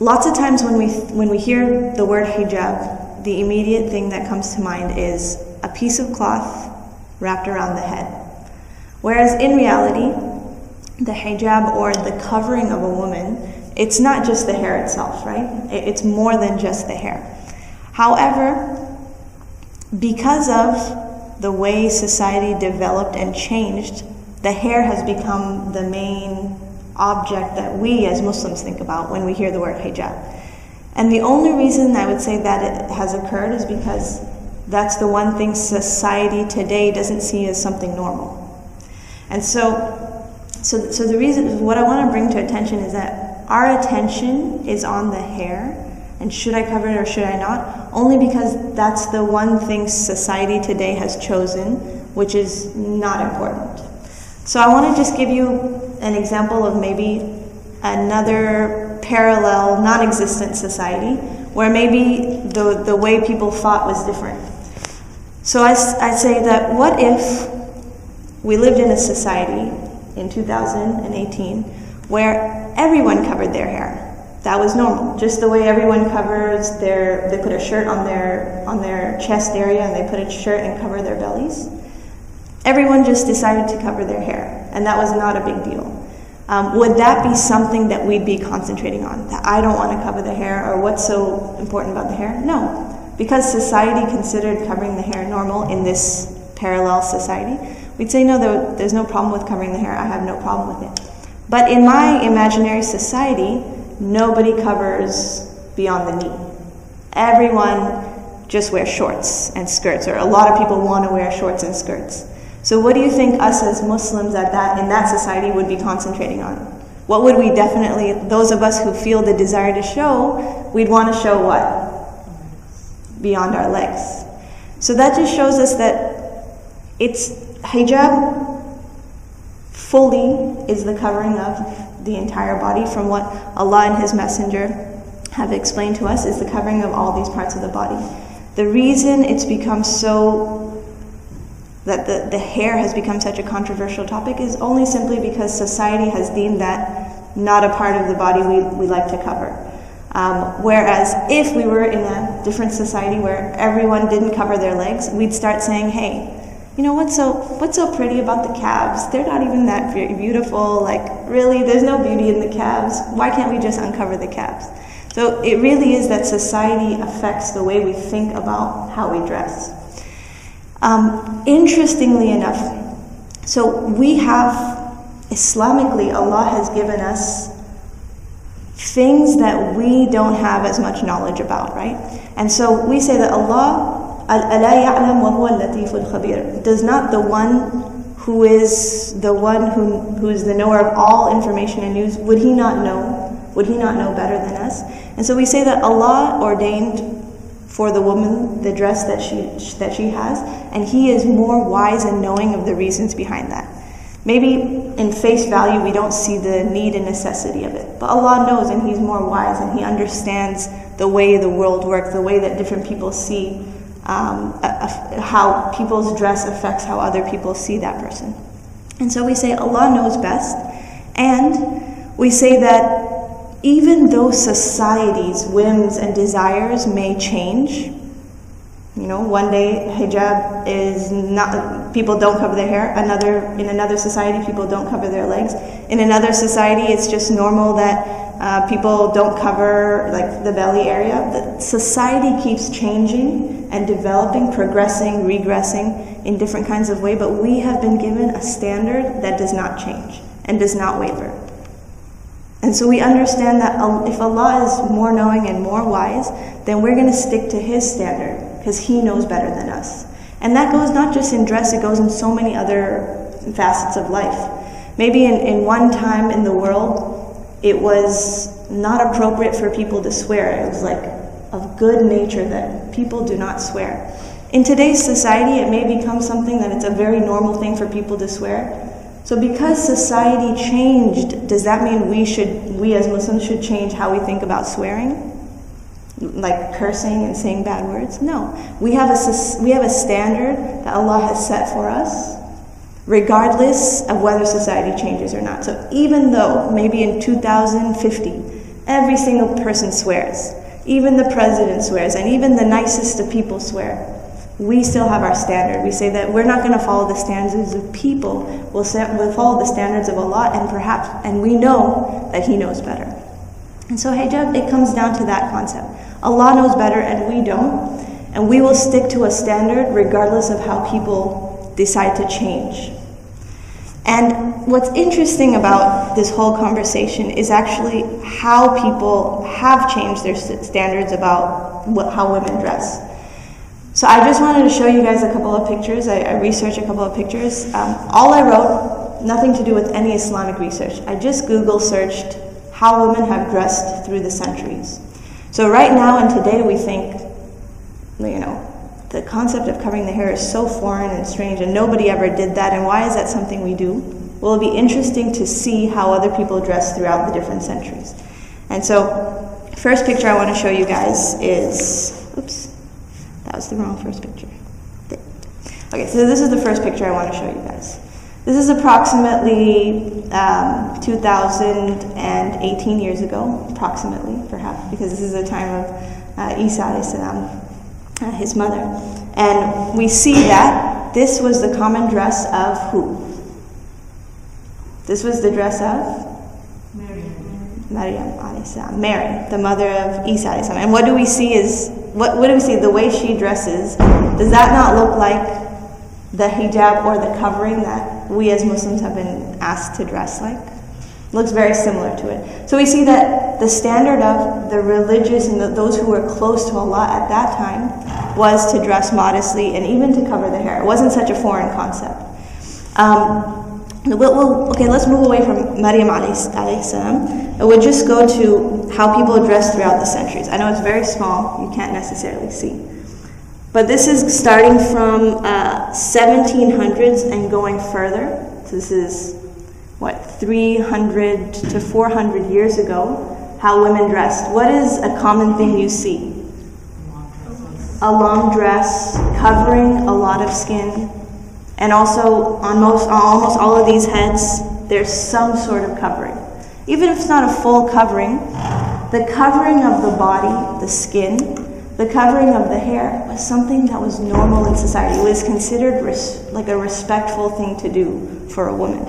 Lots of times when we hear the word hijab, the immediate thing that comes to mind is a piece of cloth wrapped around the head. Whereas in reality, the hijab, or the covering of a woman, it's not just the hair itself, right? It's more than just the hair. However, because of the way society developed and changed, the hair has become the main object that we as Muslims think about when we hear the word hijab. And the only reason I would say that it has occurred is because that's the one thing society today doesn't see as something normal. And so the reason, what I want to bring to attention is that our attention is on the hair, and should I cover it or should I not? Only because that's the one thing society today has chosen, which is not important. So I want to just give you an example of maybe another parallel, non-existent society where maybe the way people thought was different. So I say that what if we lived in a society in 2018 where everyone covered their hair? That was normal, just the way everyone covers they put a shirt on their chest area and they put a shirt and cover their bellies. Everyone just decided to cover their hair, and that was not a big deal. Would that be something that we'd be concentrating on? That I don't want to cover the hair, or what's so important about the hair? No, because society considered covering the hair normal in this parallel society, we'd say no, there's no problem with covering the hair, I have no problem with it. But in my imaginary society, nobody covers beyond the knee. Everyone just wears shorts and skirts, or a lot of people want to wear shorts and skirts. So what do you think us as Muslims in that society would be concentrating on? What would we definitely, those of us who feel the desire to show, we'd want to show what? Beyond our legs. So that just shows us that it's hijab fully is the covering of the entire body, from what Allah and His Messenger have explained to us, is the covering of all these parts of the body. The reason it's become so that the hair has become such a controversial topic is only simply because society has deemed that not a part of the body we like to cover. Whereas if we were in a different society where everyone didn't cover their legs, we'd start saying, hey, you know what's so pretty about the calves? They're not even that beautiful. Like, really, there's no beauty in the calves. Why can't we just uncover the calves? So it really is that society affects the way we think about how we dress. Interestingly enough, so we have, Islamically, Allah has given us things that we don't have as much knowledge about, right? And so we say that Allah, أَلَا يَعْلَمْ وَهُوَ اللَّطِيفُ الْخَبِيرُ, does not the one who is the knower of all information and news, would he not know better than us? And so we say that Allah ordained for the woman the dress that she has, and He is more wise and knowing of the reasons behind that. Maybe in face value we don't see the need and necessity of it, but Allah knows, and He's more wise, and He understands the way the world works, the way that different people see, how people's dress affects how other people see that person. And so we say Allah knows best, and we say that even though society's whims and desires may change, you know, one day hijab is not, people don't cover their hair, in another society people don't cover their legs, in another society it's just normal that people don't cover like the belly area. The society keeps changing and developing, progressing, regressing in different kinds of ways, but we have been given a standard that does not change and does not waver. And so we understand that if Allah is more knowing and more wise, then we're going to stick to His standard, because He knows better than us. And that goes not just in dress, it goes in so many other facets of life. Maybe in one time in the world, it was not appropriate for people to swear. It was like of good nature that people do not swear. In today's society, it may become something that it's a very normal thing for people to swear. So because society changed, does that mean we as Muslims should change how we think about swearing? Like cursing and saying bad words? No. We have a standard that Allah has set for us, regardless of whether society changes or not. So even though maybe in 2050, Every single person swears. Even the president swears, and even the nicest of people swear. We still have our standard. We say that we're not going to follow the standards of people. We'll follow the standards of Allah, and we know that He knows better. And so hijab, it comes down to that concept. Allah knows better and we don't. And we will stick to a standard regardless of how people decide to change. And what's interesting about this whole conversation is actually how people have changed their standards about how women dress. So I just wanted to show you guys a couple of pictures. I researched a couple of pictures. All I wrote, nothing to do with any Islamic research. I just Google searched how women have dressed through the centuries. So right now and today we think, the concept of covering the hair is so foreign and strange and nobody ever did that, and why is that something we do? Well, it'll be interesting to see how other people dress throughout the different centuries. And so, first picture I want to show you guys is, oops, that was the wrong first picture. Okay, so this is the first picture I want to show you guys. This is approximately 2018 years ago, approximately, perhaps, because this is the time of Isa alayhi salam, his mother. And we see that this was the common dress of who? This was the dress of? Maryam alayhi salam. Mary, the mother of Isa alayhi salam. And what do we see is, what do we see? The way she dresses, does that not look like the hijab or the covering that we as Muslims have been asked to dress like? Looks very similar to it. So we see that the standard of the religious and those who were close to Allah at that time was to dress modestly and even to cover the hair. It wasn't such a foreign concept. Okay, let's move away from Maryam alayhi salam, and we'll just go to how people dress throughout the centuries. I know it's very small, you can't necessarily see. But this is starting from 1700s and going further. So this is, 300 to 400 years ago, how women dressed. What is a common thing you see? A long dress, covering a lot of skin. And also, on almost all of these heads, there's some sort of covering. Even if it's not a full covering, the covering of the body, the skin, the covering of the hair was something that was normal in society. It was considered like a respectful thing to do for a woman.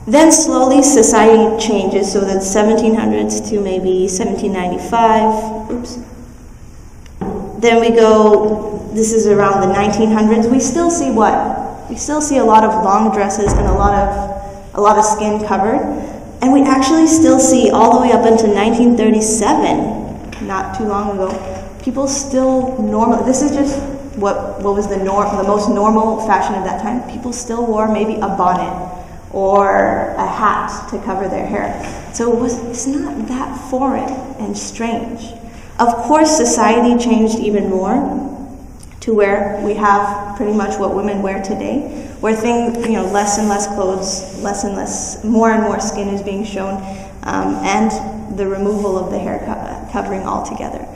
Then slowly society changes, so that 1700s to maybe 1795. Oops. Then we go, this is around the 1900s. We still see what? We still see a lot of long dresses and a lot of skin covered. And we actually still see all the way up until 1937, not too long ago, people still this is just what was the most normal fashion of that time. People still wore maybe a bonnet or a hat to cover their hair. So it's not that foreign and strange. Of course, society changed even more to where we have pretty much what women wear today, where things, less and less clothes, less and less, more and more skin is being shown, and the removal of the hair covering altogether.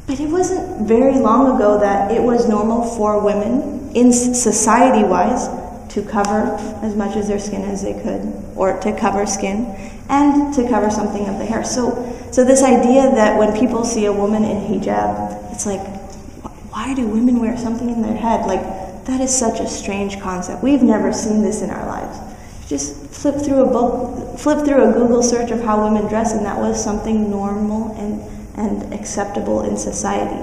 But it wasn't very long ago that it was normal for women, in society-wise, to cover as much of their skin as they could, or to cover skin, and to cover something of the hair. So this idea that when people see a woman in hijab, it's like, why do women wear something in their head? Like, that is such a strange concept. We've never seen this in our lives. Just flip through a Google search of how women dress, and that was something normal and acceptable in society.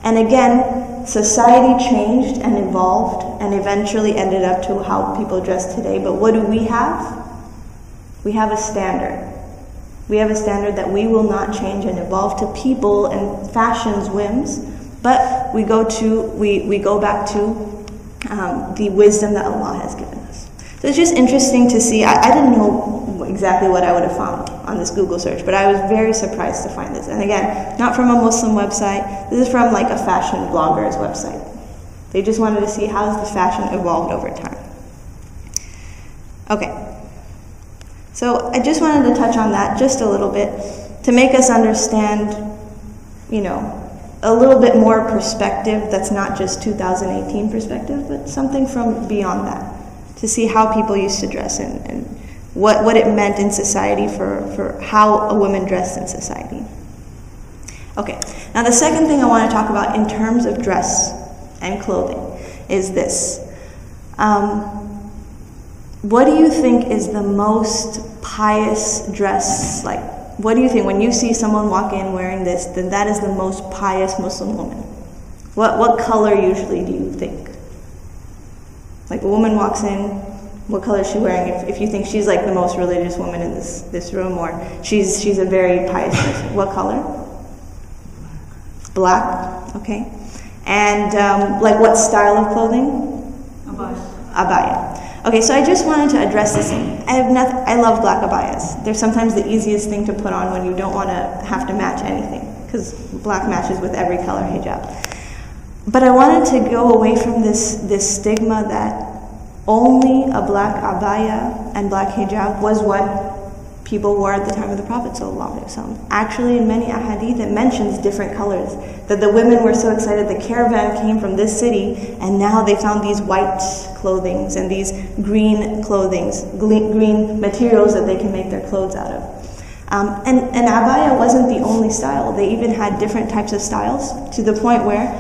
And again, society changed and evolved and eventually ended up to how people dress today. But what do we have? We have a standard. We have a standard that we will not change and evolve to people and fashion's whims, but we go back to the wisdom that Allah has given us. So it's just interesting to see. I didn't know exactly what I would have found on this Google search, but I was very surprised to find this. And again, not from a Muslim website. This is from like a fashion blogger's website. They just wanted to see how the fashion evolved over time. Okay. So I just wanted to touch on that just a little bit to make us understand, a little bit more perspective that's not just 2018 perspective, but something from beyond that, to see how people used to dress and what it meant in society for how a woman dressed in society. Okay, now the second thing I want to talk about in terms of dress and clothing is this. What do you think is the most pious dress? Like, what do you think when you see someone walk in wearing this, then that is the most pious Muslim woman? What color usually do you think? Like, a woman walks in, what color is she wearing? If you think she's like the most religious woman in this room, or she's a very pious person, what color? Black, okay. And like, what style of clothing? Abaya. Okay, so I just wanted to address this. I love black abayas. They're sometimes the easiest thing to put on when you don't want to have to match anything, because black matches with every color hijab. But I wanted to go away from this stigma that only a black abaya and black hijab was what people wore at the time of the Prophet ﷺ. Actually, in many ahadith, it mentions different colors. That the women were so excited, the caravan came from this city, and now they found these white clothings and these green clothings, green materials that they can make their clothes out of. And abaya wasn't the only style. They even had different types of styles, to the point where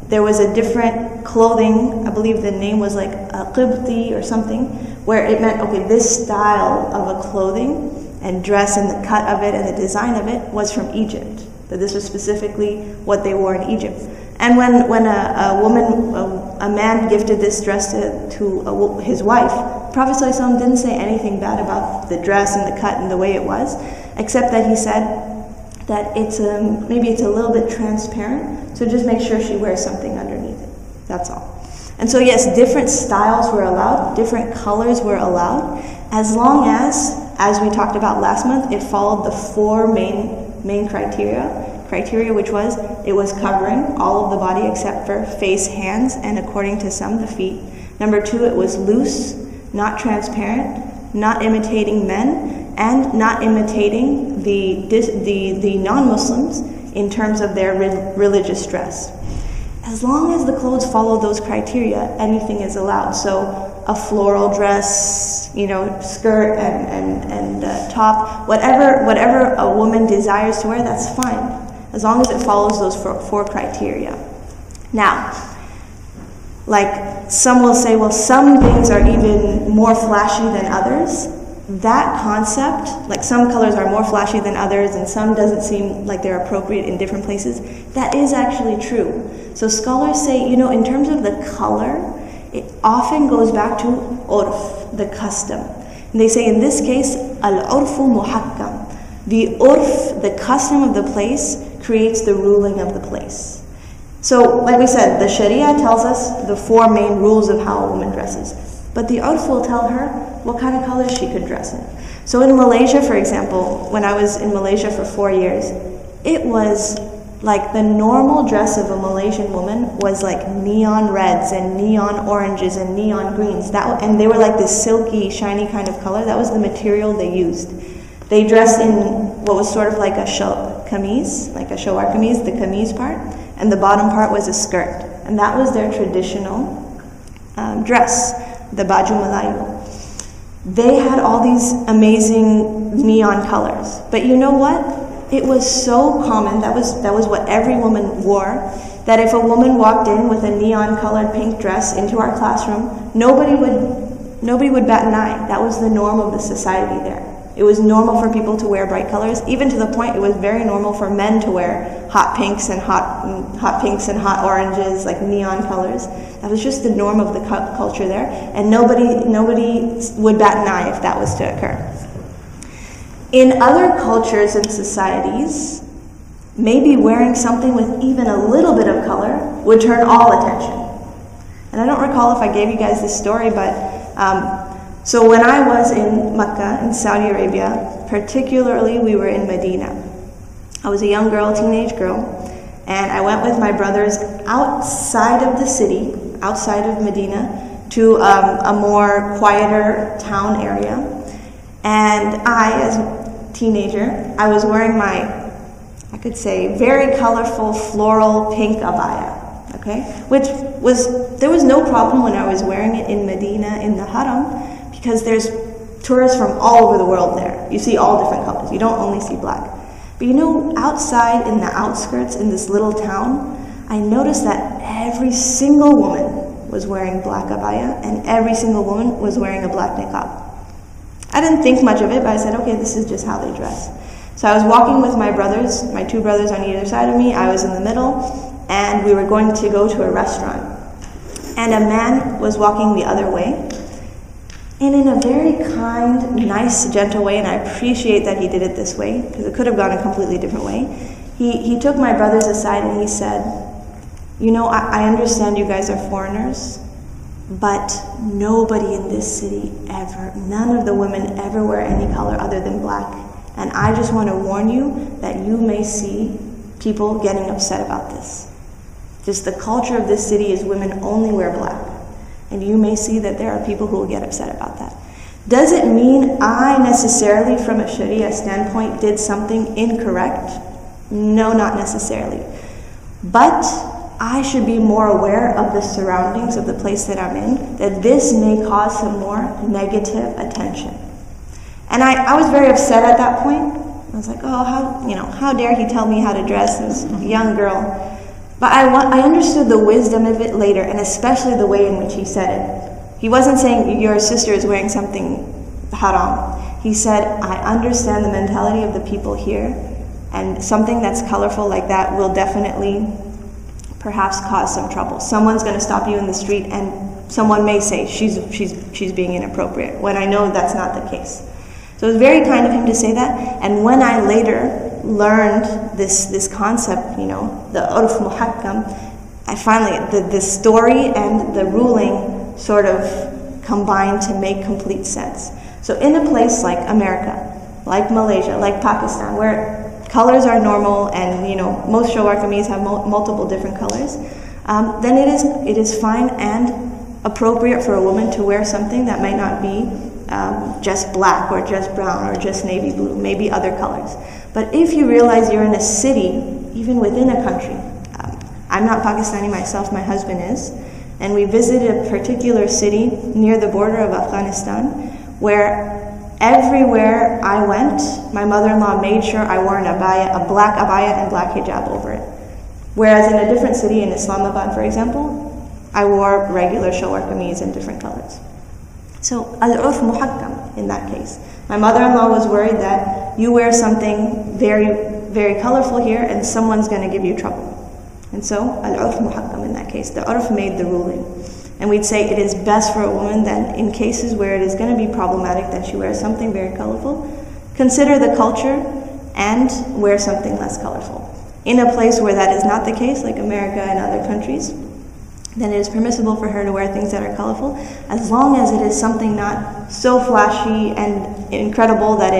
there was a different clothing, I believe the name was like a qibti or something, where it meant, okay, this style of a clothing and dress and the cut of it and the design of it was from Egypt. That this was specifically what they wore in Egypt. And when a man gifted this dress to his wife, Prophet ﷺ didn't say anything bad about the dress and the cut and the way it was, except that he said that maybe it's a little bit transparent, so just make sure she wears something underneath it. That's all. And so yes, different styles were allowed, different colors were allowed, as long as we talked about last month, it followed the four main criteria, which was, it was covering all of the body except for face, hands, and according to some, the feet. Number 2, it was loose, not transparent, not imitating men, and not imitating the non-Muslims in terms of their religious dress. As long as the clothes follow those criteria, anything is allowed. So a floral dress, skirt and top, whatever a woman desires to wear, that's fine, as long as it follows those four criteria. Now, like, some will say, well, some things are even more flashy than others. That concept, like some colors are more flashy than others and some doesn't seem like they're appropriate in different places, that is actually true. So scholars say, in terms of the color, it often goes back to urf, the custom. And they say in this case, al-urfu muhakkam. The urf, the custom of the place, creates the ruling of the place. So, like we said, the Sharia tells us the four main rules of how a woman dresses. But the urf will tell her what kind of colors she could dress in. So in Malaysia, for example, when I was in Malaysia for 4 years, it was like the normal dress of a Malaysian woman was like neon reds and neon oranges and neon greens. And they were like this silky, shiny kind of color. That was the material they used. They dressed in what was sort of like a kameez, like a shalwar kameez, the kameez part, and the bottom part was a skirt. And that was their traditional dress, the baju Melayu. They had all these amazing neon colors. But you know what? It was so common, that was what every woman wore, that if a woman walked in with a neon-colored pink dress into our classroom, nobody would bat an eye. That was the norm of the society there. It was normal for people to wear bright colors, even to the point it was very normal for men to wear hot pinks and hot oranges, like neon colors. That was just the norm of the culture there, and nobody would bat an eye if that was to occur. In other cultures and societies, maybe wearing something with even a little bit of color would turn all attention. And I don't recall if I gave you guys this story, but so when I was in Mecca, in Saudi Arabia, particularly we were in Medina. I was a young girl, teenage girl, and I went with my brothers outside of the city, outside of Medina, to a more quieter town area. And I, as a teenager, I was wearing my, I could say, very colorful floral pink abaya, okay? There was no problem when I was wearing it in Medina, in the Haram, because there's tourists from all over the world there. You see all different colors. You don't only see black. But you know, outside in the outskirts in this little town, I noticed that every single woman was wearing black abaya and every single woman was wearing a black niqab. I didn't think much of it, but I said, okay, this is just how they dress. So I was walking with my brothers, my two brothers on either side of me. I was in the middle, and we were going to go to a restaurant. And a man was walking the other way, and in a very kind, nice, gentle way, and I appreciate that he did it this way, because it could have gone a completely different way. He took my brothers aside and he said, you know, I understand you guys are foreigners, but nobody in this city ever, none of the women ever wear any color other than black. And I just want to warn you that you may see people getting upset about this. Just the culture of this city is women only wear black. And you may see that there are people who will get upset about that. Does it mean I necessarily, from a Sharia standpoint, did something incorrect? No, not necessarily. But I should be more aware of the surroundings of the place that I'm in, that this may cause some more negative attention. And I was very upset at that point. I was like, oh, how dare he tell me how to dress as a young girl. But I understood the wisdom of it later, and especially the way in which he said it. He wasn't saying your sister is wearing something haram. He said, I understand the mentality of the people here, and something that's colorful like that will definitely perhaps cause some trouble. Someone's going to stop you in the street and someone may say she's being inappropriate, when I know that's not the case. So it was very kind of him to say that. And when I later learned this concept, you know, the urf muhakkam, I finally, the story and the ruling sort of combined to make complete sense. So in a place like America, like Malaysia, like Pakistan, where colors are normal and, you know, most shalwar kameez have multiple different colors, then it is fine and appropriate for a woman to wear something that might not be just black or just brown or just navy blue, maybe other colors. But if you realize you're in a city, even within a country, I'm not Pakistani myself, my husband is, and we visited a particular city near the border of Afghanistan where everywhere I went, my mother-in-law made sure I wore an abaya, a black abaya and black hijab over it. Whereas in a different city, in Islamabad for example, I wore regular shalwar kameez in different colors. So al-urf muhakkam in that case. My mother-in-law was worried that you wear something very, very colorful here and someone's going to give you trouble. And so al-urf muhakkam in that case. The urf made the ruling. And we'd say it is best for a woman that in cases where it is going to be problematic that she wears something very colorful, consider the culture and wear something less colorful. In a place where that is not the case, like America and other countries, then it is permissible for her to wear things that are colorful, as long as it is something not so flashy and incredible that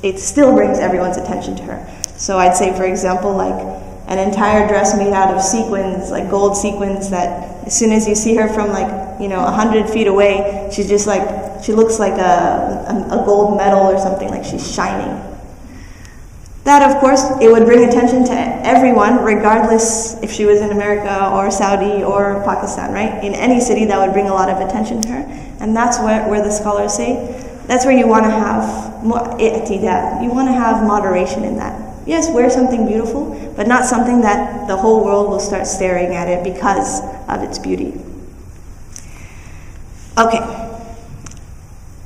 it still brings everyone's attention to her. So I'd say, for example, like an entire dress made out of sequins, like gold sequins, that as soon as you see her from 100 feet away, she's just like, she looks like a gold medal or something, like she's shining. That, of course, it would bring attention to everyone, regardless if she was in America or Saudi or Pakistan, right? In any city, that would bring a lot of attention to her. And that's where the scholars say, that's where you want to have i'tidal. You want to have moderation in that. Yes, wear something beautiful, but not something that the whole world will start staring at it because of its beauty. Okay.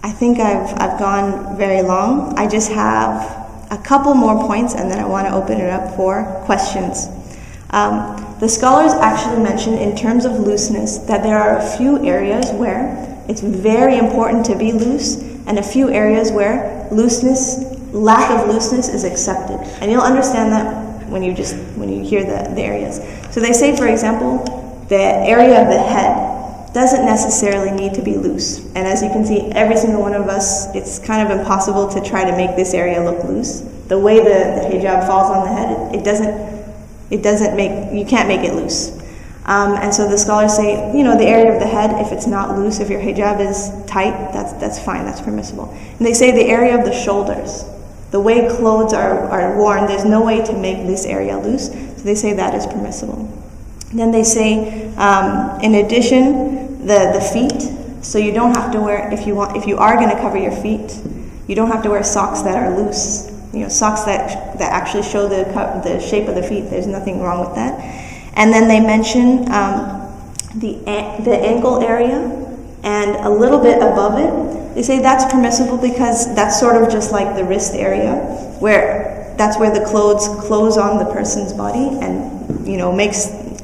I think I've gone very long. I just have a couple more points and then I want to open it up for questions. The scholars actually mention in terms of looseness that there are a few areas where it's very important to be loose and a few areas where lack of looseness is accepted. And you'll understand that when you hear the areas. So they say, for example, the area of the head doesn't necessarily need to be loose. And as you can see, every single one of us, it's kind of impossible to try to make this area look loose. The way the hijab falls on the head, you can't make it loose. And so the scholars say, the area of the head, if it's not loose, if your hijab is tight, that's fine, that's permissible. And they say the area of the shoulders, the way clothes are worn, there's no way to make this area loose, so they say that is permissible. Then they say, in addition, the feet, So you don't have to wear, if you are going to cover your feet, you don't have to wear socks that are loose. Socks that actually show the shape of the feet. There's nothing wrong with that. And then they mention the ankle area and a little bit above it. They say that's permissible because that's sort of just like the wrist area, that's where the clothes close on the person's body and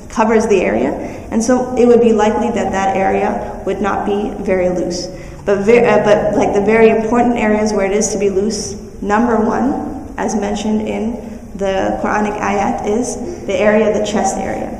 covers the area. And so it would be likely that area would not be very loose. But like the very important areas where it is to be loose, number one, as mentioned in the Quranic ayat, is the area, the chest area.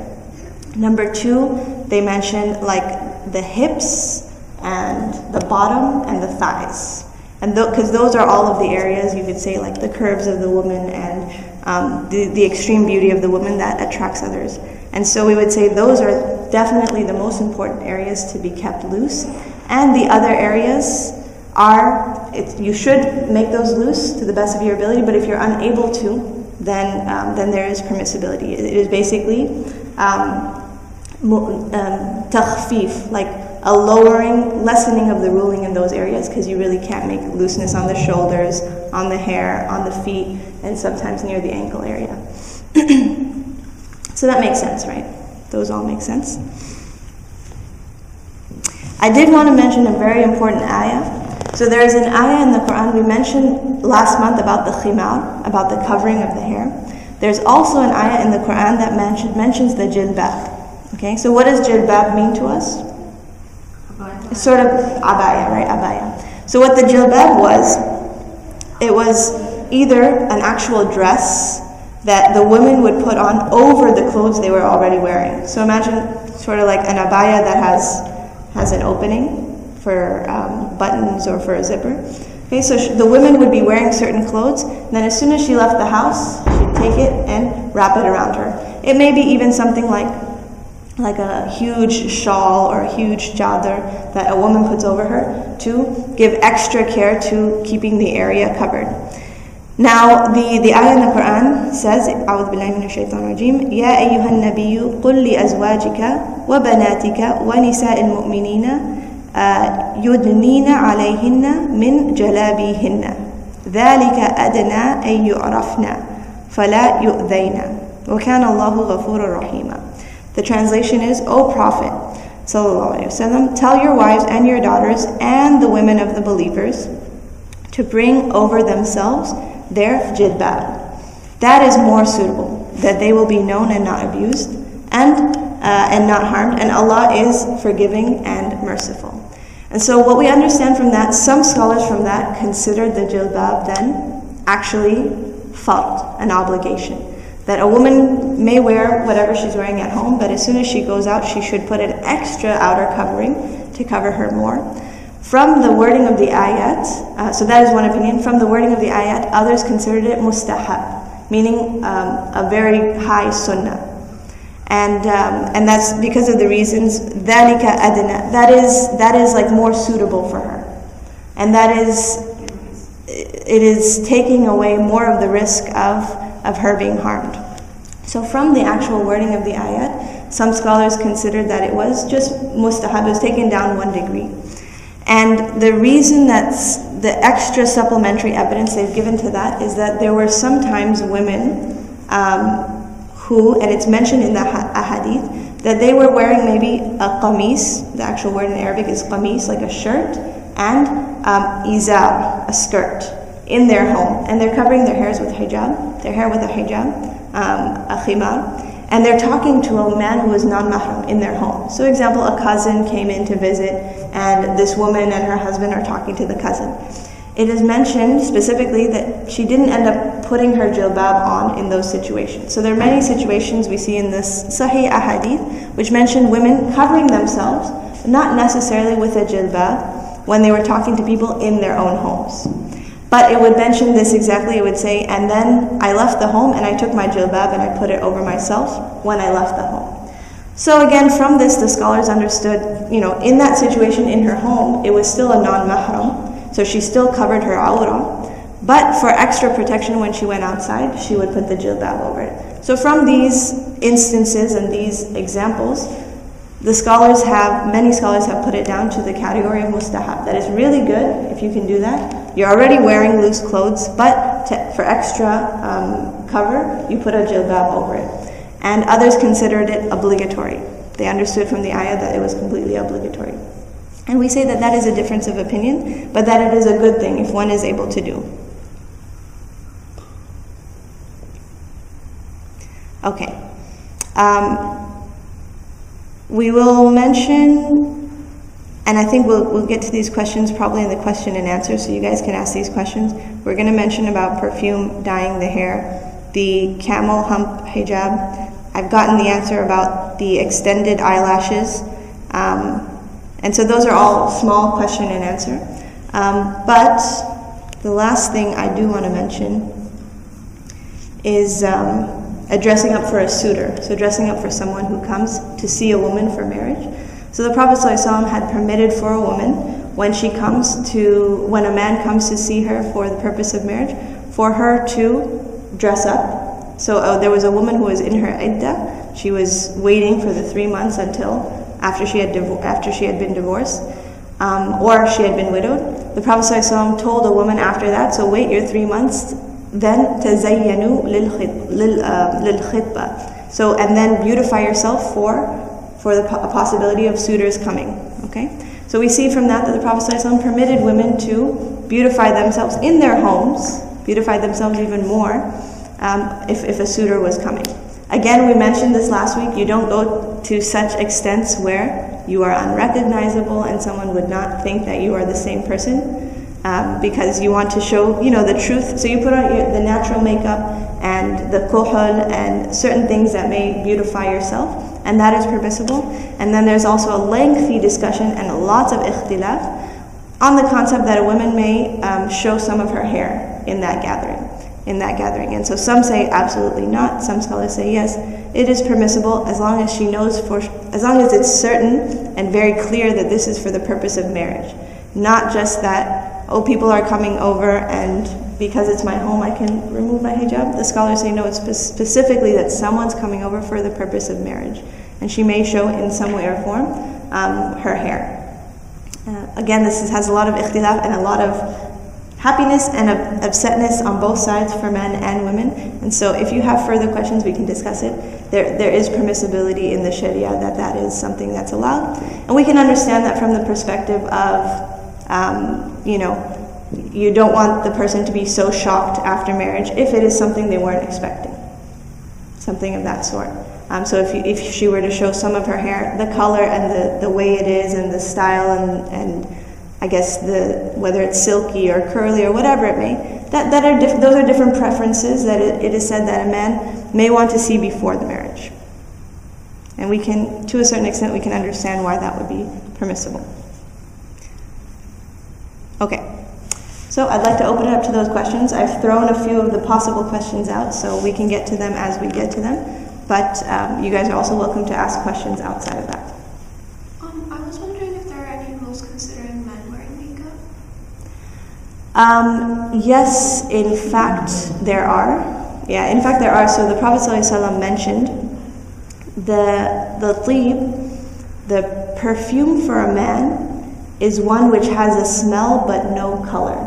Number two, they mention like the hips and the bottom and the thighs. And because those are all of the areas, you could say, like the curves of the woman and the extreme beauty of the woman that attracts others. And so we would say those are definitely the most important areas to be kept loose. And the other areas you should make those loose to the best of your ability, but if you're unable to, then there is permissibility. It is basically takhfif, like a lessening of the ruling in those areas, because you really can't make looseness on the shoulders, on the hair, on the feet, and sometimes near the ankle area. So that makes sense, right? Those all make sense. I did want to mention a very important ayah. So there is an ayah in the Quran we mentioned last month about the khimar, about the covering of the hair. There's also an ayah in the Quran that mentions the jilbab. Okay, so what does jilbab mean to us? It's sort of abaya, right? Abaya. So what the jilbab was, it was either an actual dress that the women would put on over the clothes they were already wearing. So imagine sort of like an abaya that has an opening for buttons or for a zipper. Okay, so the women would be wearing certain clothes, and then as soon as she left the house, she'd take it and wrap it around her. It may be even something like a huge shawl or a huge chadar that a woman puts over her to give extra care to keeping the area covered. Now, the ayah in the Quran says, أعوذ بالله من الشيطان الرجيم يا أيها النبي قل لأزواجك وبناتك ونساء المؤمنين يدنين عليهن من جلابيهن ذلك أدنى أن يعرفن فلا يؤذين وكان الله غفورا رحيما. The translation is, O Prophet, sallallahu alaihi wasallam, tell your wives and your daughters and the women of the believers to bring over themselves their jilbab. That is more suitable, that they will be known and not abused, and not harmed, and Allah is forgiving and merciful. And so what we understand from that, some scholars from that consider the jilbab then actually fard, an obligation. That a woman may wear whatever she's wearing at home, but as soon as she goes out, she should put an extra outer covering to cover her more. From the wording of the ayat, so that is one opinion, from the wording of the ayat, others considered it mustahab, meaning a very high sunnah. And that's because of the reasons, ذَلِكَ أَدْنَى, that is like more suitable for her. And it is taking away more of the risk of her being harmed. So from the actual wording of the ayat, some scholars considered that it was just mustahab, it was taken down 1 degree. And the reason that's the extra supplementary evidence they've given to that is that there were sometimes women who, and it's mentioned in the ahadith, that they were wearing maybe a qamis, the actual word in Arabic is qamis, like a shirt, and izar, a skirt, in their home. And they're covering their hair with a hijab, a khimar, and they're talking to a man who is non-mahram in their home. So example, a cousin came in to visit, and this woman and her husband are talking to the cousin. It is mentioned specifically that she didn't end up putting her jilbab on in those situations. So there are many situations we see in this Sahih ahadith which mention women covering themselves, but not necessarily with a jilbab, when they were talking to people in their own homes. But it would mention this exactly, it would say, and then I left the home and I took my jilbab and I put it over myself when I left the home. So again, from this the scholars understood, in that situation in her home, it was still a non-mahram, so she still covered her awrah, but for extra protection when she went outside, she would put the jilbab over it. So from these instances and these examples, many scholars have put it down to the category of mustahab. That is really good if you can do that. You're already wearing loose clothes, but for extra cover, you put a jilbab over it. And others considered it obligatory. They understood from the ayah that it was completely obligatory. And we say that that is a difference of opinion, but that it is a good thing if one is able to do. Okay. We will mention, and I think we'll get to these questions probably in the question and answer, so you guys can ask these questions. We're going to mention about perfume, dyeing the hair, the camel hump hijab. I've gotten the answer about the extended eyelashes. And so those are all small question and answer. But the last thing I do want to mention is dressing up for a suitor. So dressing up for someone who comes to see a woman for marriage. So the Prophet ﷺ had permitted for a woman when a man comes to see her for the purpose of marriage, for her to dress up. So there was a woman who was in her iddah. She was waiting for the 3 months until after she had been divorced, or she had been widowed. The Prophet ﷺ told a woman after that, so wait your 3 months, then tazayyanu lil khitbah. So, and then beautify yourself for the possibility of suitors coming. Okay? So we see from that the Prophet ﷺ permitted women to beautify themselves in their homes, beautify themselves even more if a suitor was coming. Again, we mentioned this last week, you don't go to such extents where you are unrecognizable and someone would not think that you are the same person, because you want to show, the truth. So you put on the natural makeup and the kuhul and certain things that may beautify yourself, and that is permissible. And then there's also a lengthy discussion and lots of ikhtilaf on the concept that a woman may show some of her hair in that gathering. And so some say absolutely not. Some scholars say yes, it is permissible as long as she knows as long as it's certain and very clear that this is for the purpose of marriage. Not just that, people are coming over and because it's my home I can remove my hijab. The scholars say no, it's specifically that someone's coming over for the purpose of marriage. And she may show in some way or form her hair. Again, this has a lot of ikhtilaf and a lot of happiness and upsetness on both sides for men and women. And so if you have further questions, we can discuss it. There is permissibility in the Sharia that is something that's allowed. And we can understand that from the perspective of, you don't want the person to be so shocked after marriage if it is something they weren't expecting. Something of that sort. So if she were to show some of her hair, the color and the way it is and the style and I guess whether it's silky or curly or whatever it may, those are different preferences that it is said that a man may want to see before the marriage. And we can, to a certain extent, we can understand why that would be permissible. Okay, so I'd like to open it up to those questions. I've thrown a few of the possible questions out so we can get to them as we get to them, but you guys are also welcome to ask questions outside of that. I was wondering if there are any rules considering men wearing makeup? Yes, in fact there are. Yeah, in fact there are. So the Prophet ﷺ mentioned the thyb, the perfume for a man, is one which has a smell but no color.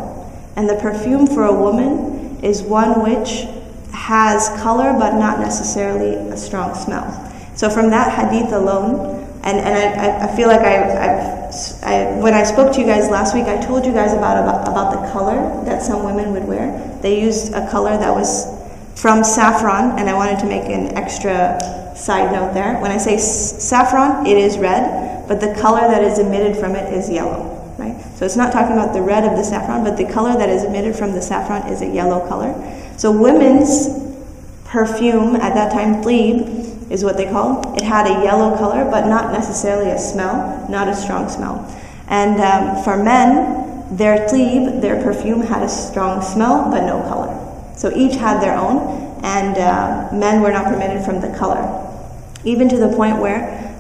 And the perfume for a woman is one which has color but not necessarily a strong smell. So from that hadith alone, and I feel like when I spoke to you guys last week, I told you guys about the color that some women would wear. They used a color that was from saffron, and I wanted to make an extra side note there. When I say saffron, it is red, but the color that is emitted from it is yellow, right? So it's not talking about the red of the saffron, but the color that is emitted from the saffron is a yellow color. So women's perfume at that time, thyb, is what they call. It had a yellow color, but not necessarily a smell, not a strong smell. And for men, their thyb, their perfume, had a strong smell, but no color. So each had their own, and men were not permitted from the color. Even to the point where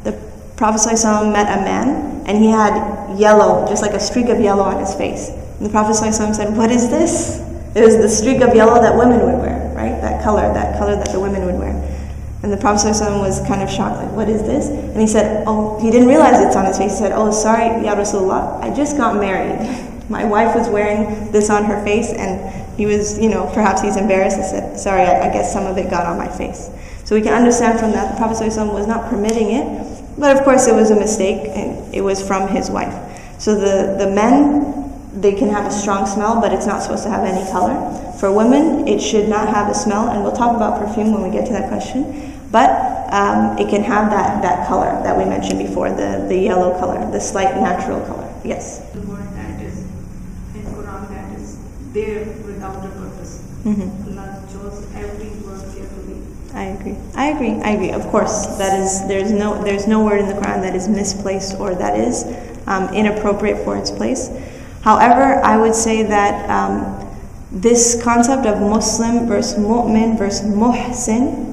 the Prophet ﷺ met a man, and he had yellow, just like a streak of yellow on his face. And the Prophet ﷺ said, "What is this?" It was the streak of yellow that women would wear, right? That color that the women would wear. And And the Prophet ﷺ was kind of shocked, like, what is this? And he said, oh, he didn't realize it's on his face. He said, oh, sorry, Ya Rasulullah, I just got married. My wife was wearing this on her face, and he was, perhaps he's embarrassed. He said, sorry, I guess some of it got on my face. So we can understand from that the Prophet ﷺ was not permitting it, but of course it was a mistake, and it was from his wife. So the men, they can have a strong smell, but it's not supposed to have any color. For women, it should not have a smell, and we'll talk about perfume when we get to that question. But it can have that color that we mentioned before, the yellow color, the slight natural color. Yes? The word that is in Quran that is there without a purpose. Allah chose every word carefully. I agree. Of course, there's no word in the Quran that is misplaced or that is inappropriate for its place. However, I would say that this concept of Muslim versus Mu'min versus Muhsin,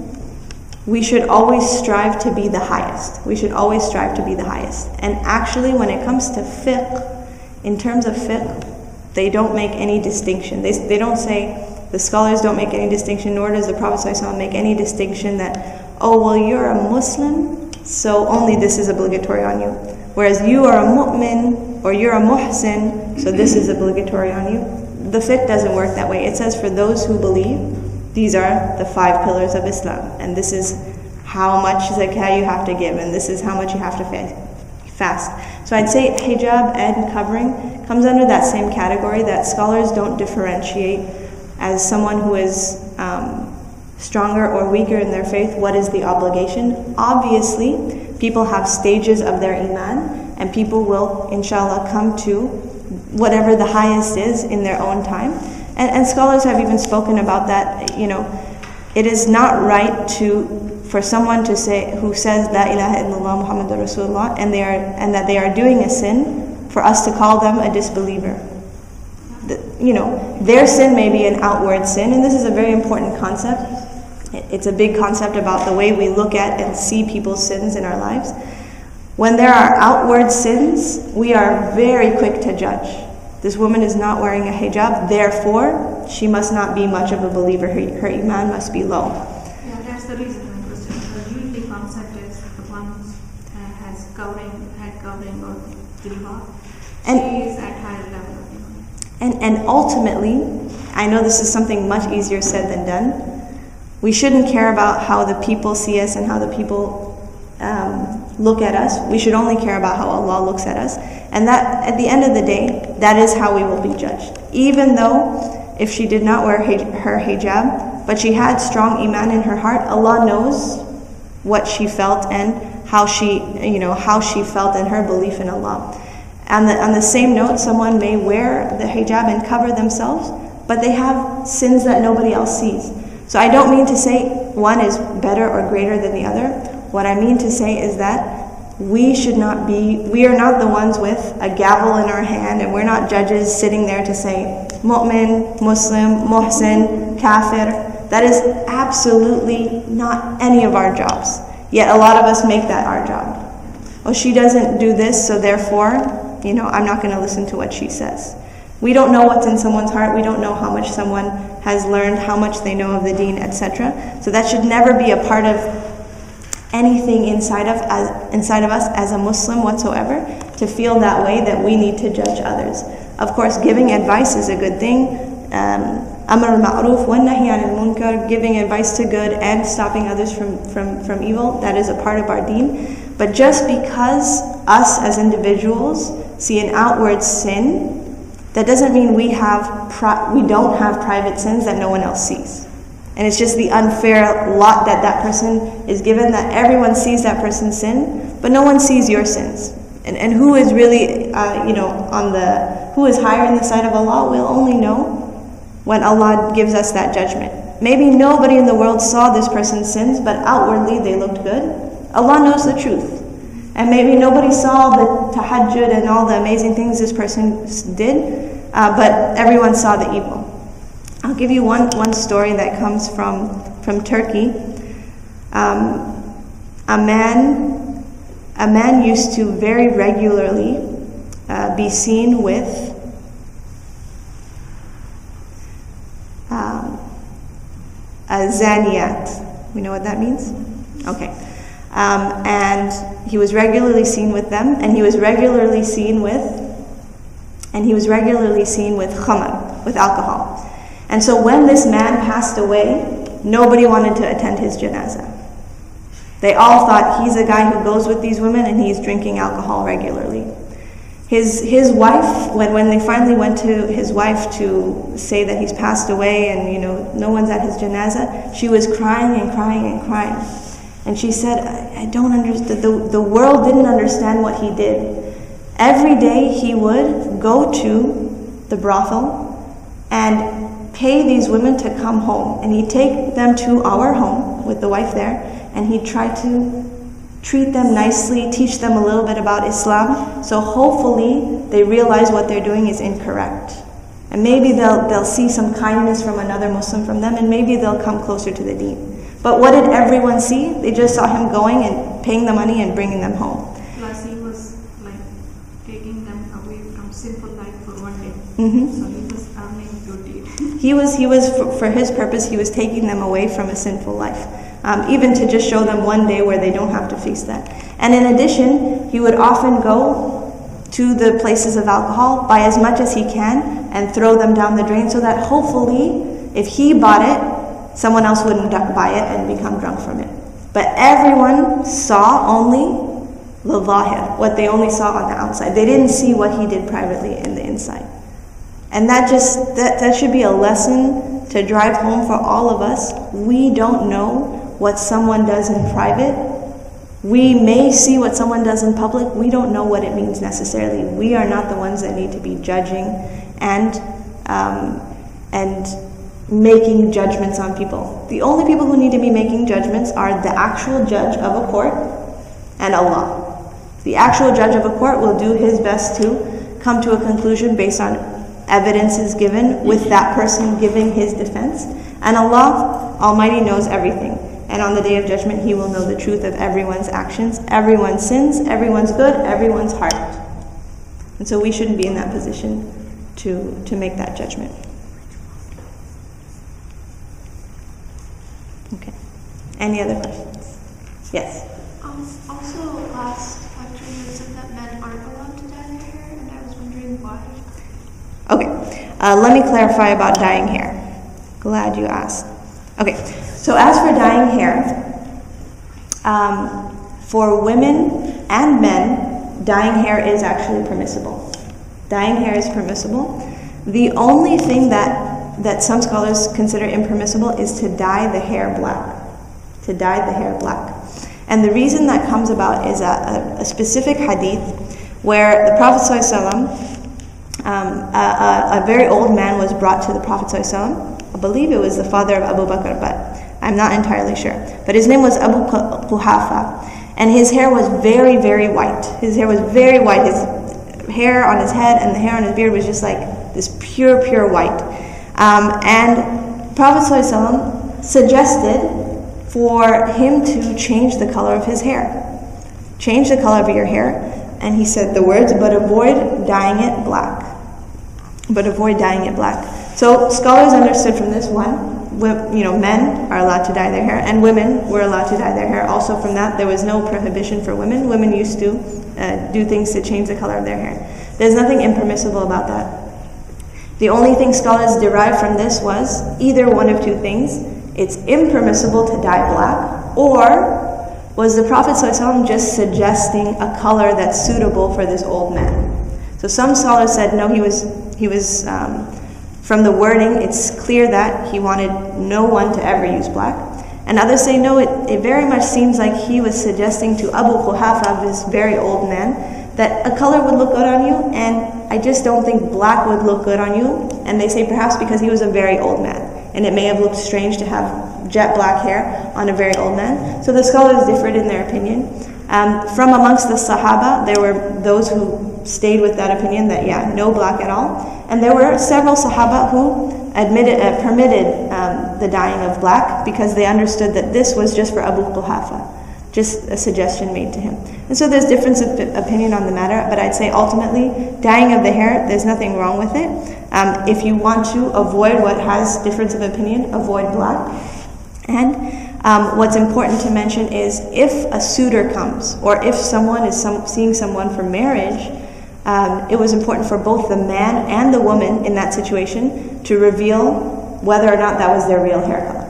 we should always strive to be the highest. We should always strive to be the highest. And actually, when it comes to fiqh, in terms of fiqh, they don't make any distinction. They don't say, the scholars don't make any distinction, nor does the Prophet ﷺ make any distinction that, oh, well, you're a Muslim, so only this is obligatory on you. Whereas you are a mu'min, or you're a muhsin, so this is obligatory on you. The fiqh doesn't work that way. It says for those who believe, these are the 5 pillars of Islam, and this is how much zakah you have to give, and this is how much you have to fast. So I'd say hijab and covering comes under that same category, that scholars don't differentiate as someone who is stronger or weaker in their faith, what is the obligation. Obviously, people have stages of their iman, and people will, inshallah, come to whatever the highest is in their own time. And scholars have even spoken about that. It is not right for someone to say, who says La ilaha illallah Muhammadur Rasulullah, and that they are doing a sin, for us to call them a disbeliever. Their sin may be an outward sin, and this is a very important concept. It's a big concept about the way we look at and see people's sins in our lives. When there are outward sins, we are very quick to judge. This woman is not wearing a hijab, therefore, she must not be much of a believer. Her iman must be low. Yeah, that's the reason my question. Usually the concept is the one has head covering or jilbab. She is at higher level of iman. And ultimately, I know this is something much easier said than done. We shouldn't care about how the people see us and how the people look at us. We should only care about how Allah looks at us. And that, at the end of the day, that is how we will be judged. Even though, if she did not wear her hijab, but she had strong iman in her heart, Allah knows what she felt and how she felt in her belief in Allah. On the same note, someone may wear the hijab and cover themselves, but they have sins that nobody else sees. So I don't mean to say one is better or greater than the other. What I mean to say is that we are not the ones with a gavel in our hand, and we're not judges sitting there to say, mu'min, Muslim, muhsin, kafir. That is absolutely not any of our jobs. Yet a lot of us make that our job. Oh, she doesn't do this, so therefore, I'm not going to listen to what she says. We don't know what's in someone's heart. We don't know how much someone has learned, how much they know of the deen, etc. So that should never be a part of anything inside of us as a Muslim whatsoever, to feel that way, that we need to judge others. Of course, giving advice is a good thing. Amr al-ma'ruf wa nahy anil munkar, giving advice to good and stopping others from evil, that is a part of our deen. But just because us as individuals see an outward sin, that doesn't mean we don't have private sins that no one else sees. And it's just the unfair lot that person is given, that everyone sees that person's sin, but no one sees your sins. And who is really, who is higher in the sight of Allah, we'll only know when Allah gives us that judgment. Maybe nobody in the world saw this person's sins, but outwardly they looked good. Allah knows the truth. And maybe nobody saw the tahajjud and all the amazing things this person did, but everyone saw the evil. I'll give you one story that comes from Turkey. A man used to very regularly be seen with a zaniyat. We know what that means? Okay. And he was regularly seen with them, and he was regularly seen with khamr, with alcohol. And so when this man passed away, nobody wanted to attend his janazah. They all thought, he's a guy who goes with these women and he's drinking alcohol regularly. His wife, when they finally went to his wife to say that he's passed away and no one's at his janazah, she was crying and crying and crying. And she said, I don't understand, the world didn't understand what he did. Every day he would go to the brothel and pay these women to come home. And he'd take them to our home with the wife there, and he'd try to treat them nicely, teach them a little bit about Islam, so hopefully they realize what they're doing is incorrect. And maybe they'll see some kindness from another Muslim from them, and maybe they'll come closer to the deen. But what did everyone see? They just saw him going and paying the money and bringing them home. Plus he was like taking them away from sinful life for one day. Mm-hmm. So he was earning good deed. He was for his purpose, he was taking them away from a sinful life. Even to just show them one day where they don't have to face that. And in addition, he would often go to the places of alcohol, buy as much as he can, and throw them down the drain so that hopefully, if he bought it, someone else wouldn't buy it and become drunk from it. But everyone saw only the zahir, what they only saw on the outside. They didn't see what he did privately in the inside. And that should be a lesson to drive home for all of us. We don't know what someone does in private. We may see what someone does in public. We don't know what it means necessarily. We are not the ones that need to be judging and making judgments on people. The only people who need to be making judgments are the actual judge of a court and Allah. The actual judge of a court will do his best to come to a conclusion based on evidences given with that person giving his defense. And Allah Almighty knows everything. And on the day of judgment, He will know the truth of everyone's actions, everyone's sins, everyone's good, everyone's heart. And so we shouldn't be in that position to make that judgment. Okay. Any other questions? Yes? Also, last lecture you said that men aren't allowed to dye their hair, and I was wondering why. Okay. Let me clarify about dyeing hair. Glad you asked. Okay. So as for dyeing hair, for women and men, dyeing hair is actually permissible. Dyeing hair is permissible. The only thing that some scholars consider impermissible is to dye the hair black. To dye the hair black. And the reason that comes about is a specific hadith where the Prophet ﷺ, a very old man was brought to the Prophet ﷺ. I believe it was the father of Abu Bakr, but I'm not entirely sure. But his name was Abu Quhafa. And his hair was very, very white. His hair was very white. His hair on his head and the hair on his beard was just like this pure, pure white. And Prophet ﷺ suggested for him to change the color of his hair. Change the color of your hair. And he said the words, but avoid dyeing it black. But avoid dyeing it black. So scholars understood from this one, men are allowed to dye their hair, and women were allowed to dye their hair. Also from that, there was no prohibition for women. Women used to do things to change the color of their hair. There's nothing impermissible about that. The only thing scholars derived from this was either one of two things. It's impermissible to dye black, or was the Prophet ﷺ just suggesting a color that's suitable for this old man? So some scholars said no, he was from the wording, it's clear that he wanted no one to ever use black. And others say no, it very much seems like he was suggesting to Abu Quhafa, this very old man, that a color would look good on you, and I just don't think black would look good on you. And they say perhaps because he was a very old man, and it may have looked strange to have jet black hair on a very old man. So the scholars differed in their opinion. From amongst the Sahaba, there were those who stayed with that opinion that no black at all. And there were several Sahaba who permitted the dyeing of black because they understood that this was just for Abu Quhafa, just a suggestion made to him. And so there's difference of opinion on the matter, but I'd say ultimately, dyeing of the hair, there's nothing wrong with it. If you want to avoid what has difference of opinion, avoid black. And what's important to mention is if a suitor comes, or if someone is seeing someone for marriage, it was important for both the man and the woman in that situation to reveal whether or not that was their real hair color.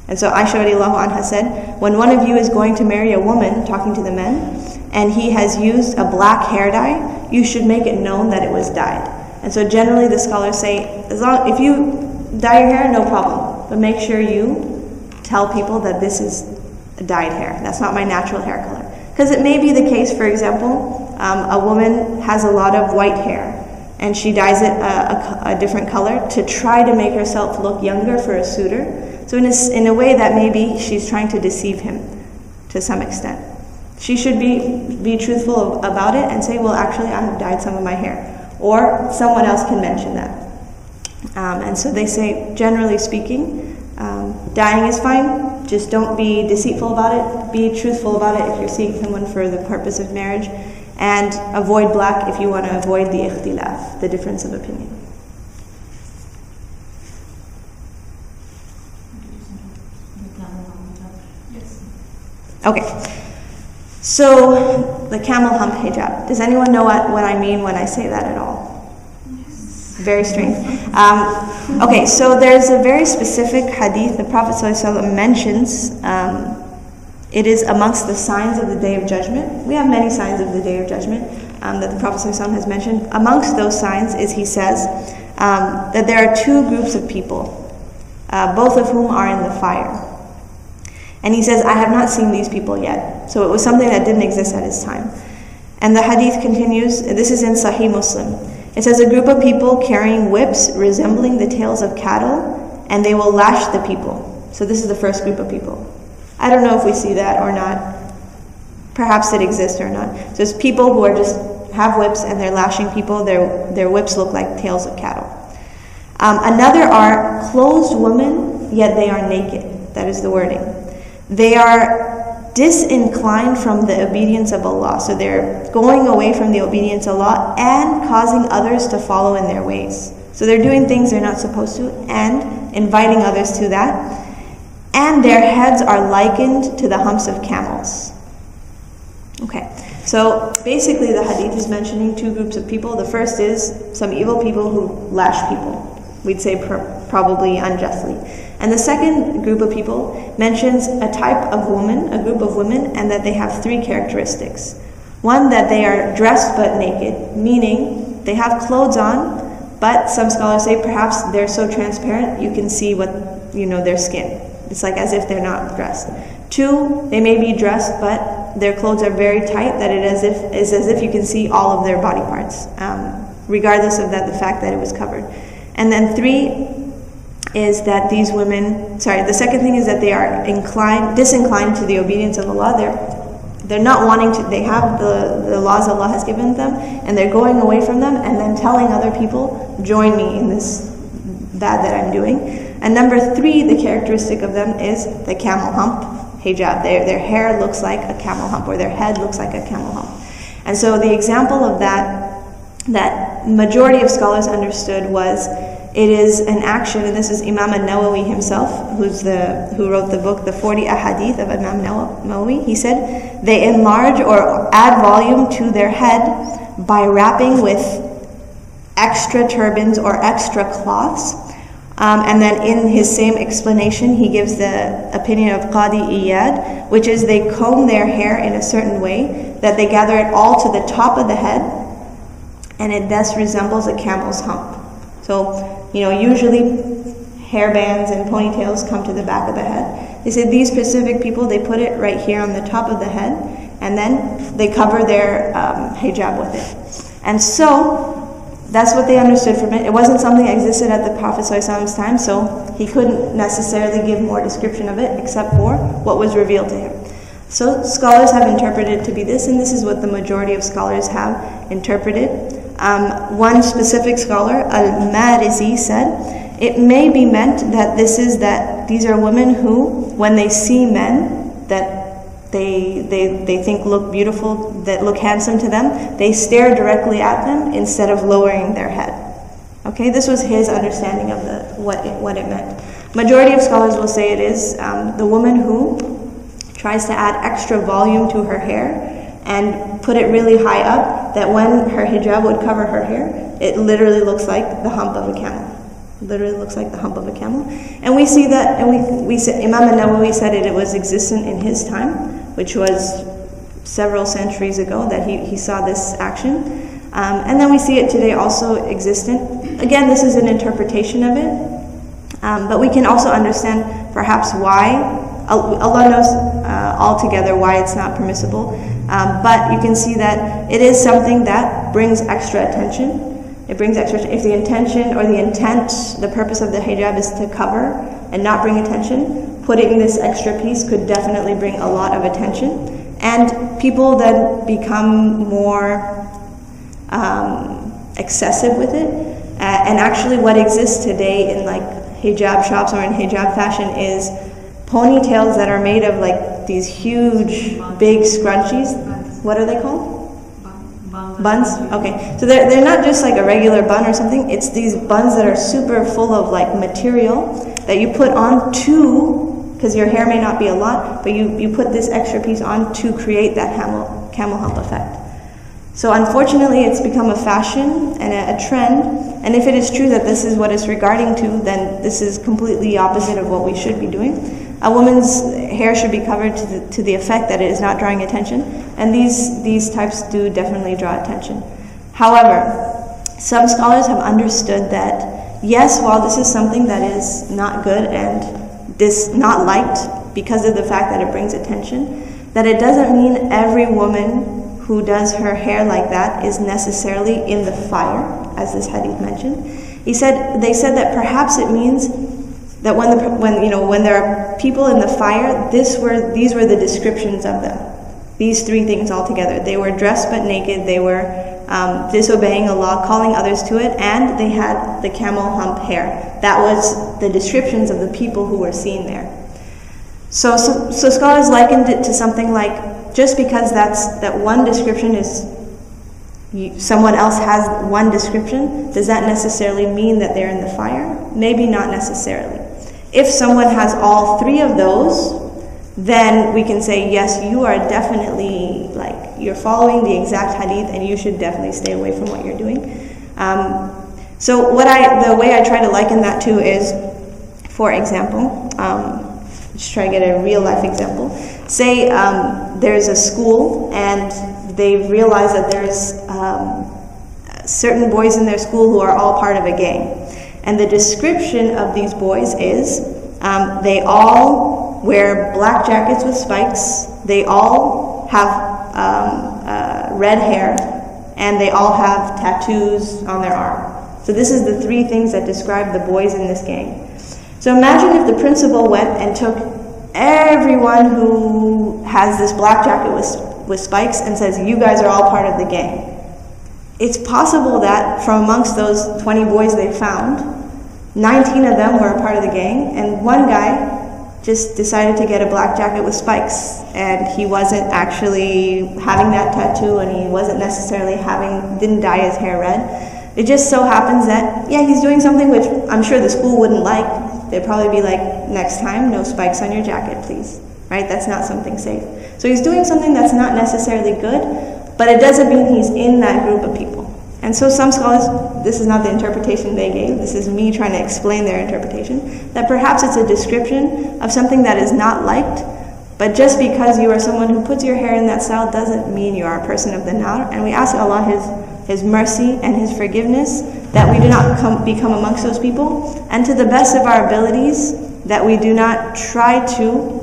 And so Aisha radiallahu anha said, when one of you is going to marry a woman, talking to the men, and he has used a black hair dye, you should make it known that it was dyed. And so generally the scholars say, if you dye your hair, no problem, but make sure you tell people that this is dyed hair. That's not my natural hair color. Because it may be the case, for example, a woman has a lot of white hair and she dyes it a different color to try to make herself look younger for a suitor. So in a way that maybe she's trying to deceive him to some extent. She should be truthful about it and say, well, actually I have dyed some of my hair. Or someone else can mention that. And so they say, generally speaking, dyeing is fine, just don't be deceitful about it, be truthful about it if you're seeing someone for the purpose of marriage, and avoid black if you want to avoid the ikhtilaf, the difference of opinion. Okay, so the camel hump hijab. Does anyone know what I mean when I say that at all? Very strange. Okay, so there's a very specific hadith the Prophet ﷺ mentions. It is amongst the signs of the Day of Judgment. We have many signs of the Day of Judgment that the Prophet ﷺ has mentioned. Amongst those signs is, he says, that there are two groups of people, both of whom are in the fire. And he says, I have not seen these people yet. So it was something that didn't exist at his time. And the hadith continues, this is in Sahih Muslim. It says, a group of people carrying whips resembling the tails of cattle, and they will lash the people. So this is the first group of people. I don't know if we see that or not. Perhaps it exists or not. So it's people who are just have whips and they're lashing people. Their whips look like tails of cattle. Another are clothed women, yet they are naked. That is the wording. They are disinclined from the obedience of Allah. So they're going away from the obedience of Allah and causing others to follow in their ways. So they're doing things they're not supposed to and inviting others to that. And their heads are likened to the humps of camels. Okay, so basically the hadith is mentioning two groups of people. The first is some evil people who lash people. We'd say probably unjustly. And the second group of people mentions a type of woman, a group of women, and that they have three characteristics. One, that they are dressed but naked, meaning they have clothes on, but some scholars say perhaps they're so transparent you can see their skin. It's like as if they're not dressed. Two, they may be dressed, but their clothes are very tight, that it is as if you can see all of their body parts, regardless of the fact that it was covered. And then three is that these women, the second thing is that they are disinclined to the obedience of Allah. They're not wanting to, they have the laws Allah has given them, and they're going away from them, and then telling other people, join me in this bad that I'm doing. And number three, the characteristic of them is the camel hump hijab. Their hair looks like a camel hump, or their head looks like a camel hump. And so the example of that majority of scholars understood was, it is an action, and this is Imam al-Nawawi himself, who wrote the book, the 40 Ahadith of Imam Nawawi. He said, they enlarge or add volume to their head by wrapping with extra turbans or extra cloths. And then in his same explanation, he gives the opinion of Qadi Iyad, which is they comb their hair in a certain way, that they gather it all to the top of the head, and it thus resembles a camel's hump. So, usually hair bands and ponytails come to the back of the head. They said these specific people, they put it right here on the top of the head, and then they cover their hijab with it. And so, that's what they understood from it. It wasn't something that existed at the Prophet ﷺ's time, so he couldn't necessarily give more description of it except for what was revealed to him. So scholars have interpreted it to be this, and this is what the majority of scholars have interpreted. One specific scholar, Al-Marizi, said, it may be meant that these are women who, when they see men that they think look beautiful, that look handsome to them, they stare directly at them instead of lowering their head. Okay, this was his understanding of what it meant. Majority of scholars will say it is the woman who tries to add extra volume to her hair and put it really high up, that when her hijab would cover her hair, it literally looks like the hump of a camel. Literally looks like the hump of a camel. And we see that, and we said, Imam al-Nawawi said it was existent in his time, which was several centuries ago, that he saw this action. And then we see it today also existent. Again, this is an interpretation of it, but we can also understand perhaps why. Allah knows altogether why it's not permissible, but you can see that it is something that brings extra attention. It brings extra. If the intention or the intent, the purpose of the hijab is to cover and not bring attention, putting this extra piece could definitely bring a lot of attention, and people then become more excessive with it. And actually, what exists today in like hijab shops or in hijab fashion is ponytails that are made of like these huge, big scrunchies. What are they called? Buns? Okay. So they're not just like a regular bun or something. It's these buns that are super full of like material that you put on because your hair may not be a lot, but you put this extra piece on to create that camel hump effect. So unfortunately, it's become a fashion and a trend. And if it is true that this is what it's regarding to, then this is completely opposite of what we should be doing. A woman's hair should be covered to the effect that it is not drawing attention, and these types do definitely draw attention. However, some scholars have understood that yes, while this is something that is not good and this not liked because of the fact that it brings attention, that it doesn't mean every woman who does her hair like that is necessarily in the fire, as this hadith mentioned. They said that perhaps it means that when there are people in the fire, these were the descriptions of them. These three things altogether. They were dressed but naked, they were disobeying Allah, calling others to it, and they had the camel hump hair. That was the descriptions of the people who were seen there. So scholars likened it to something like, just because that one description is, someone else has one description, does that necessarily mean that they're in the fire? Maybe not necessarily. If someone has all three of those, then we can say, yes, you are definitely, you're following the exact hadith and you should definitely stay away from what you're doing. So the way I try to liken that to is, for example, just try to get a real life example. Say there's a school and they've realized that there's certain boys in their school who are all part of a gang. And the description of these boys is they all wear black jackets with spikes, they all have red hair, and they all have tattoos on their arm. So this is the three things that describe the boys in this gang. So imagine if the principal went and took everyone who has this black jacket with spikes and says, you guys are all part of the gang. It's possible that from amongst those 20 boys they found, 19 of them were a part of the gang, and one guy just decided to get a black jacket with spikes, and he wasn't actually having that tattoo, and he wasn't necessarily didn't dye his hair red. It just so happens that, yeah, he's doing something which I'm sure the school wouldn't like. They'd probably be like, next time, no spikes on your jacket, please. Right? That's not something safe. So he's doing something that's not necessarily good, but it doesn't mean he's in that group of people. And so some scholars, this is not the interpretation they gave, this is me trying to explain their interpretation, that perhaps it's a description of something that is not liked, but just because you are someone who puts your hair in that style doesn't mean you are a person of the nar. And we ask Allah His mercy and His forgiveness that we do not become amongst those people, and to the best of our abilities that we do not try to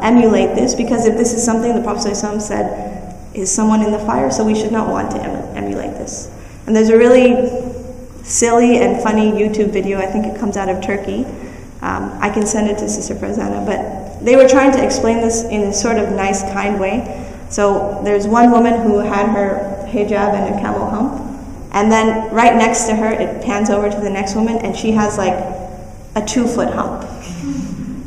emulate this, because if this is something the Prophet ﷺ said is someone in the fire, so we should not want to emulate this. And there's a really silly and funny YouTube video, I think it comes out of Turkey. I can send it to Sister Farzana, but they were trying to explain this in a sort of nice, kind way. So there's one woman who had her hijab and a camel hump, and then right next to her, it pans over to the next woman, and she has like a 2-foot hump.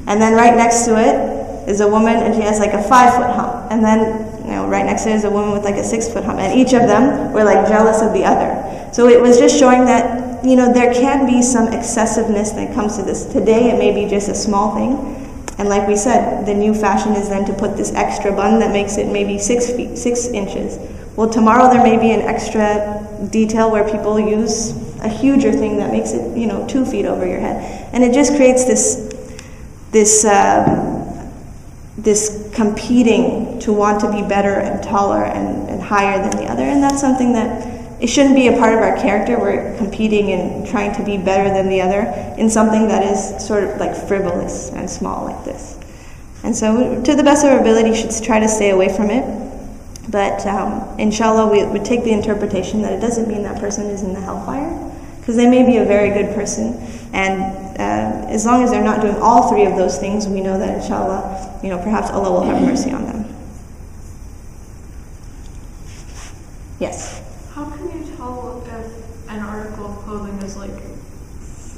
And then right next to it is a woman, and she has like a 5-foot hump. And then right next to it is a woman with like a 6-foot hump. And each of them were like jealous of the other. So it was just showing that there can be some excessiveness that comes to this. Today it may be just a small thing, and like we said, the new fashion is then to put this extra bun that makes it maybe 6 inches. Well, tomorrow there may be an extra detail where people use a huger thing that makes it, 2 feet over your head, and it just creates this competing to want to be better and taller and higher than the other, and that's something that it shouldn't be a part of our character. We're competing and trying to be better than the other in something that is sort of like frivolous and small like this. And so, to the best of our ability, should try to stay away from it. But inshallah, we would take the interpretation that it doesn't mean that person is in the hellfire, because they may be a very good person, and as long as they're not doing all 3 of those things, we know that inshallah, perhaps Allah will have mercy on them. Yes? How can you tell if an article of clothing is like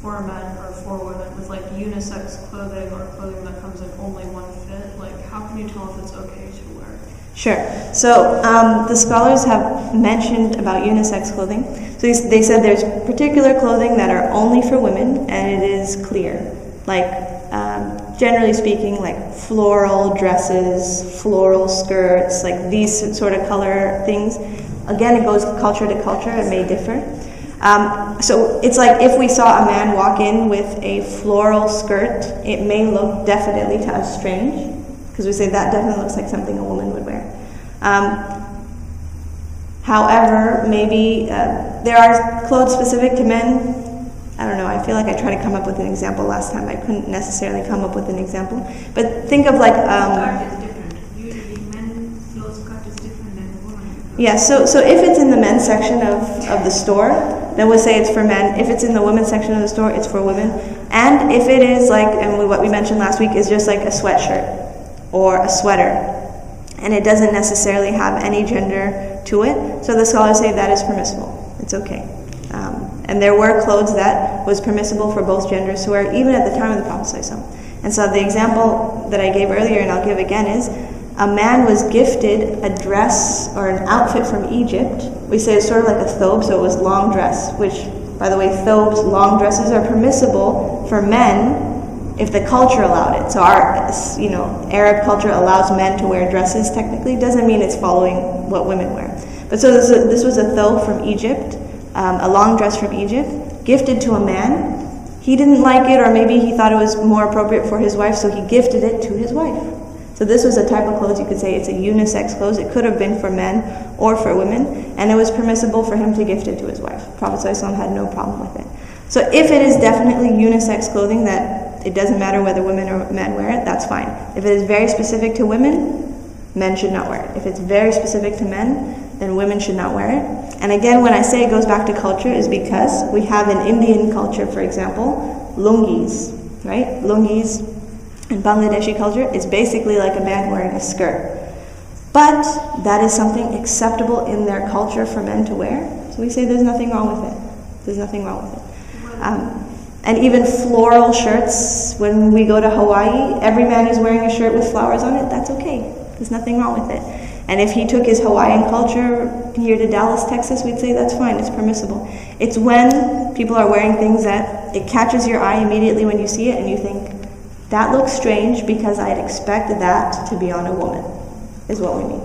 for men or for women, with like unisex clothing or clothing that comes in only one fit? Like, how can you tell if it's okay to wear? Sure. So the scholars have mentioned about unisex clothing. So they said there's particular clothing that are only for women, and it is clear. Like, generally speaking, like floral dresses, floral skirts, like these sort of color things. Again, it goes culture to culture, it may differ. So it's like if we saw a man walk in with a floral skirt, it may look definitely to us strange, because we say that definitely looks like something a woman would wear. However, maybe there are clothes specific to men. I don't know, I feel like I tried to come up with an example last time. I couldn't necessarily come up with an example. But think of like... skirt is different. Usually men's clothes skirt is different than women's. Yeah, so if it's in the men's section of the store, then we'll say it's for men. If it's in the women's section of the store, it's for women. And if it is like, and what we mentioned last week, is just like a sweatshirt or a sweater, and it doesn't necessarily have any gender to it, so the scholars say that is permissible. It's okay. And there were clothes that was permissible for both genders to wear, even at the time of the Prophet ﷺ. And so the example that I gave earlier, and I'll give again, is a man was gifted a dress or an outfit from Egypt. We say it's sort of like a thobe, so it was long dress, which, by the way, thobes, long dresses, are permissible for men if the culture allowed it. So our, Arab culture allows men to wear dresses technically. Doesn't mean it's following what women wear. But so this was a thobe from Egypt, a long dress from Egypt, gifted to a man. He didn't like it, or maybe he thought it was more appropriate for his wife, so he gifted it to his wife. So this was a type of clothes, you could say it's a unisex clothes. It could have been for men or for women, and it was permissible for him to gift it to his wife. Prophet ﷺ had no problem with it. So if it is definitely unisex clothing that it doesn't matter whether women or men wear it, that's fine. If it is very specific to women, men should not wear it. If it's very specific to men, then women should not wear it. And again, when I say it goes back to culture, is because we have in Indian culture, for example, lungis, right? Lungis in Bangladeshi culture is basically like a man wearing a skirt. But that is something acceptable in their culture for men to wear. So we say there's nothing wrong with it. There's nothing wrong with it. And even floral shirts, when we go to Hawaii, every man is wearing a shirt with flowers on it, that's okay. There's nothing wrong with it. And if he took his Hawaiian culture here to Dallas, Texas, we'd say that's fine, it's permissible. It's when people are wearing things that it catches your eye immediately when you see it and you think, that looks strange because I'd expect that to be on a woman, is what we mean.